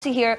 to hear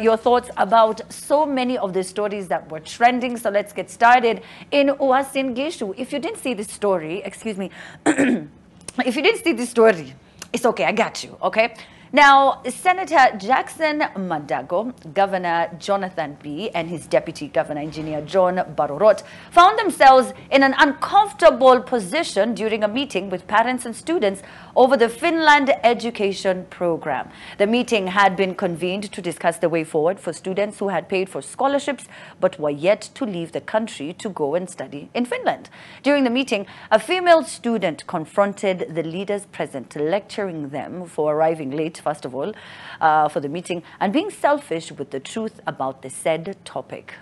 your thoughts about so many of the stories that were trending. So let's get started. In Uasin Gishu, if you didn't see this story, excuse me, if you didn't see this story, it's okay, I got you, okay? Now, Senator Jackson Mandago, Governor Jonathan B., and his Deputy Governor Engineer John Barorot found themselves in an uncomfortable position during a meeting with parents and students over the Finland education program. The meeting had been convened to discuss the way forward for students who had paid for scholarships but were yet to leave the country to go and study in Finland. During the meeting, a female student confronted the leaders present, lecturing them for arriving late, first of all, for the meeting, and being selfish with the truth about the said topic.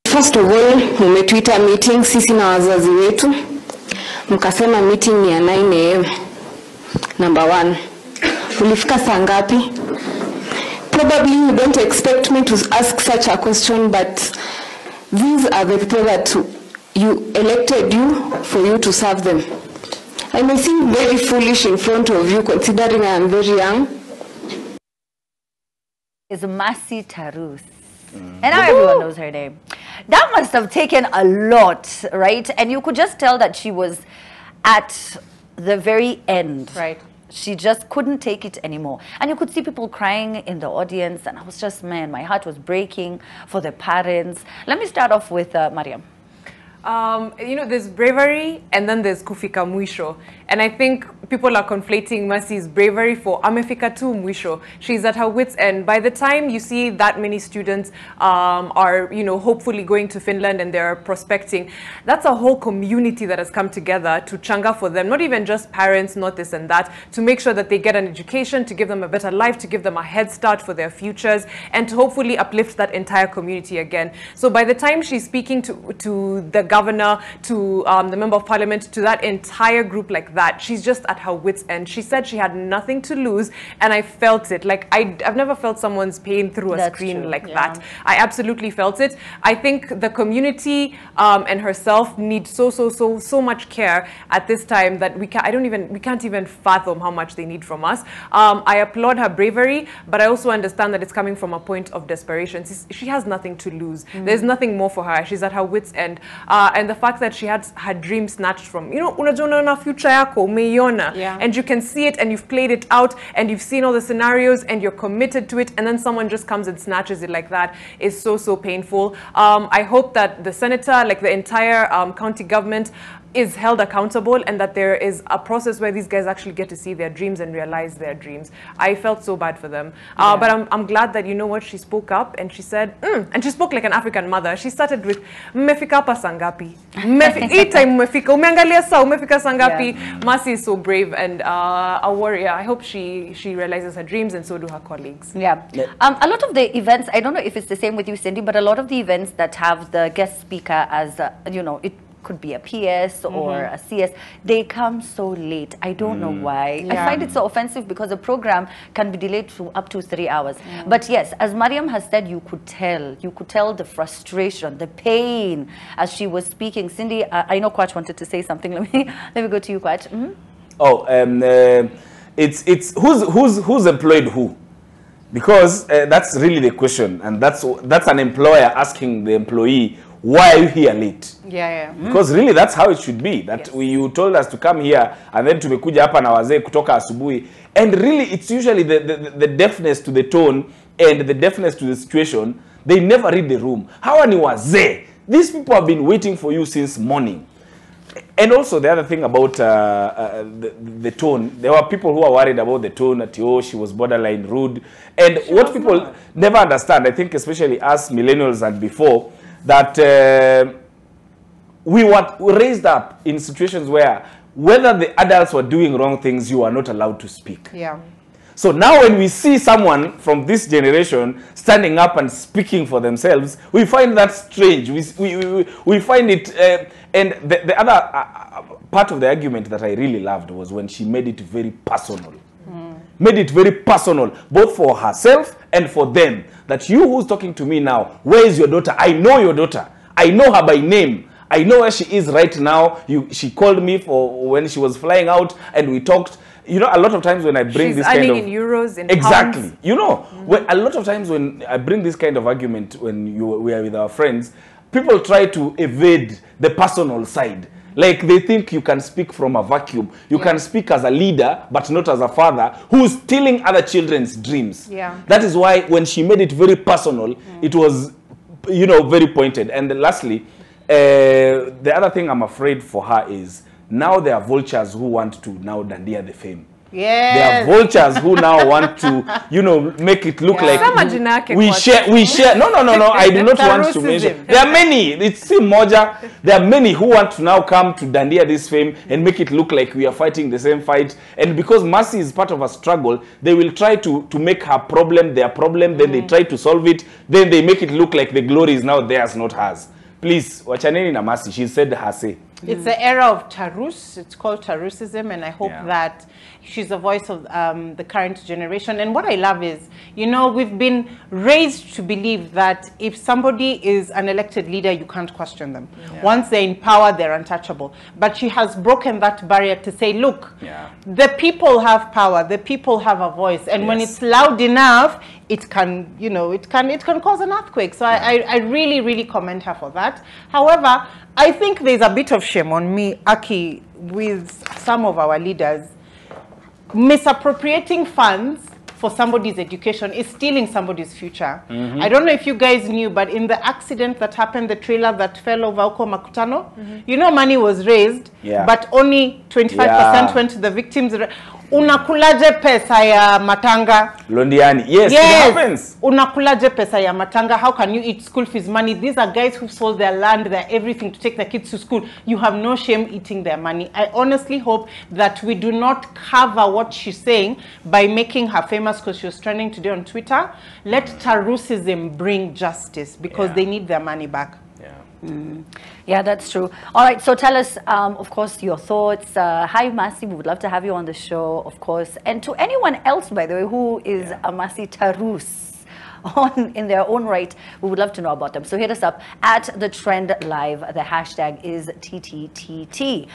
First of all, umetuita meeting sisi na wazazi wetu. Mkasema meeting ni ya 9 AM. Number 1. Ulifika saa ngapi? Probably you don't expect me to ask such a question, but these are the people that you elected for you to serve them. I may seem very foolish in front of you, considering I am very young. Is Masi Tarus. And now everyone knows her name. That must have taken a lot, right? And you could just tell that she was at the very end. Right. She just couldn't take it anymore. And you could see people crying in the audience. And I was just, man, my heart was breaking for the parents. Let me start off with Mariam. You know, there's bravery and then there's kufika mwisho. And I think people are conflating Mercy's bravery for amefika tu mwisho. She's at her wit's end. By the time you see that many students are, you know, hopefully going to Finland and they're prospecting, that's a whole community that has come together to changa for them. Not even just parents, not this and that, to make sure that they get an education, to give them a better life, to give them a head start for their futures, and to hopefully uplift that entire community again. So by the time she's speaking to the governor, to the member of parliament, to that entire group like that, she's just at her wit's end. She said she had nothing to lose, and I felt it. Like, I've never felt someone's pain through a screen like that. I absolutely felt it. I think the community and herself need so much care at this time that we can't even fathom how much they need from us. I applaud her bravery, but I also understand that it's coming from a point of desperation. She has nothing to lose. There's nothing more for her. She's at her wit's end. And the fact that she had her dream snatched from, you know, unajona na future yako umeiona, and you can see it and you've played it out and you've seen all the scenarios and you're committed to it, and then someone just comes and snatches it like that is so painful. I hope that the senator, like the entire county government, is held accountable, and that there is a process where these guys actually get to see their dreams and realize their dreams. I felt so bad for them. But I'm glad that, you know what, she spoke up and she said, and she spoke like an African mother. She started with, mmefika hapa sangapi? Hii time mmefika, umeangalia saa, umefika sangapi? Mercy is so brave and a warrior. I hope she realizes her dreams, and so do her colleagues. A lot of the events, I don't know if it's the same with you, Cindy, but a lot of the events that have the guest speaker as, you know, it could be a PS or a CS, they come so late. I don't know why. I find it so offensive because the program can be delayed to up to 3 hours. But yes, as Mariam has said, you could tell the frustration, the pain as she was speaking. Cindy, I know Kwach wanted to say something. Let me go to you, Kwach. It's who's employed who? Because that's really the question, and that's an employer asking the employee, why are you here late? Because really that's how it should be. That you told us to come here, and then tumekuja hapa na wazee kutoka asubuhi. And really it's usually the deafness to the tone and the deafness to the situation. They never read the room. Hawa ni wazee. These people have been waiting for you since morning. And also the other thing about the tone, there were people who are worried about the tone, that, oh, she was borderline rude. And what people never understand, I think especially us millennials and before, that we were raised up in situations where whether the adults were doing wrong things, you are not allowed to speak. So now when we see someone from this generation standing up and speaking for themselves, we find that strange. We find it, and the other part of the argument that I really loved was when she made it very personal. Made it very personal, both for herself and for them. That you who's talking to me now, where is your daughter? I know your daughter. I know her by name. I know where she is right now. She called me for when she was flying out and we talked. you know, a lot of times when I bring this kind of... She's earning in euros, in exactly. pounds. You know, when, a lot of times when I bring this kind of argument, when we are with our friends, people try to evade the personal side. Like they think you can speak from a vacuum. You can speak as a leader, but not as a father who's stealing other children's dreams. Yeah. That is why when she made it very personal, it was, you know, very pointed. And then lastly, the other thing I'm afraid for her is now there are vultures who want to now dandia the fame. Yes. There are vultures who now want to, you know, make it look like we share. No, I do not want to mention. There are many. It's Moja. There are many who want to now come to dandia this fame and make it look like we are fighting the same fight. And because Mercy is part of a struggle, they will try to make her problem their problem. Then they try to solve it. Then they make it look like the glory is now theirs, not hers. Please, wachaneni na Mercy. She said her say. It's the era of Tarus. It's called Tarusism, and I hope that she's the voice of the current generation. And what I love is, you know, we've been raised to believe that if somebody is an elected leader, you can't question them. Once they're in power, they're untouchable. But she has broken that barrier to say, look, the people have power, the people have a voice, and when it's loud enough, it can, you know, it can cause an earthquake. So I really, really commend her for that. However, I think there's a bit of shame on me, Aki, with some of our leaders. Misappropriating funds for somebody's education is stealing somebody's future. I don't know if you guys knew, but in the accident that happened, the trailer that fell over Uko Makutano, you know, money was raised, but only 25% went to the victims. Unakulaje pesa ya matanga? Londiani. Yes, it happens. Unakulaje pesa ya matanga? How can you eat school fees money? These are guys who sold their land, their everything to take their kids to school. You have no shame eating their money. I honestly hope that we do not cover what she's saying by making her famous because she was trending today on Twitter. Let Tarusism bring justice because they need their money back. Yeah, that's true. All right, so tell us, of course, your thoughts. Hi, Mercy. We would love to have you on the show, of course. And to anyone else, by the way, who is a Mercy Tarus in their own right, we would love to know about them. So hit us up at The Trend Live. The hashtag is TTTT.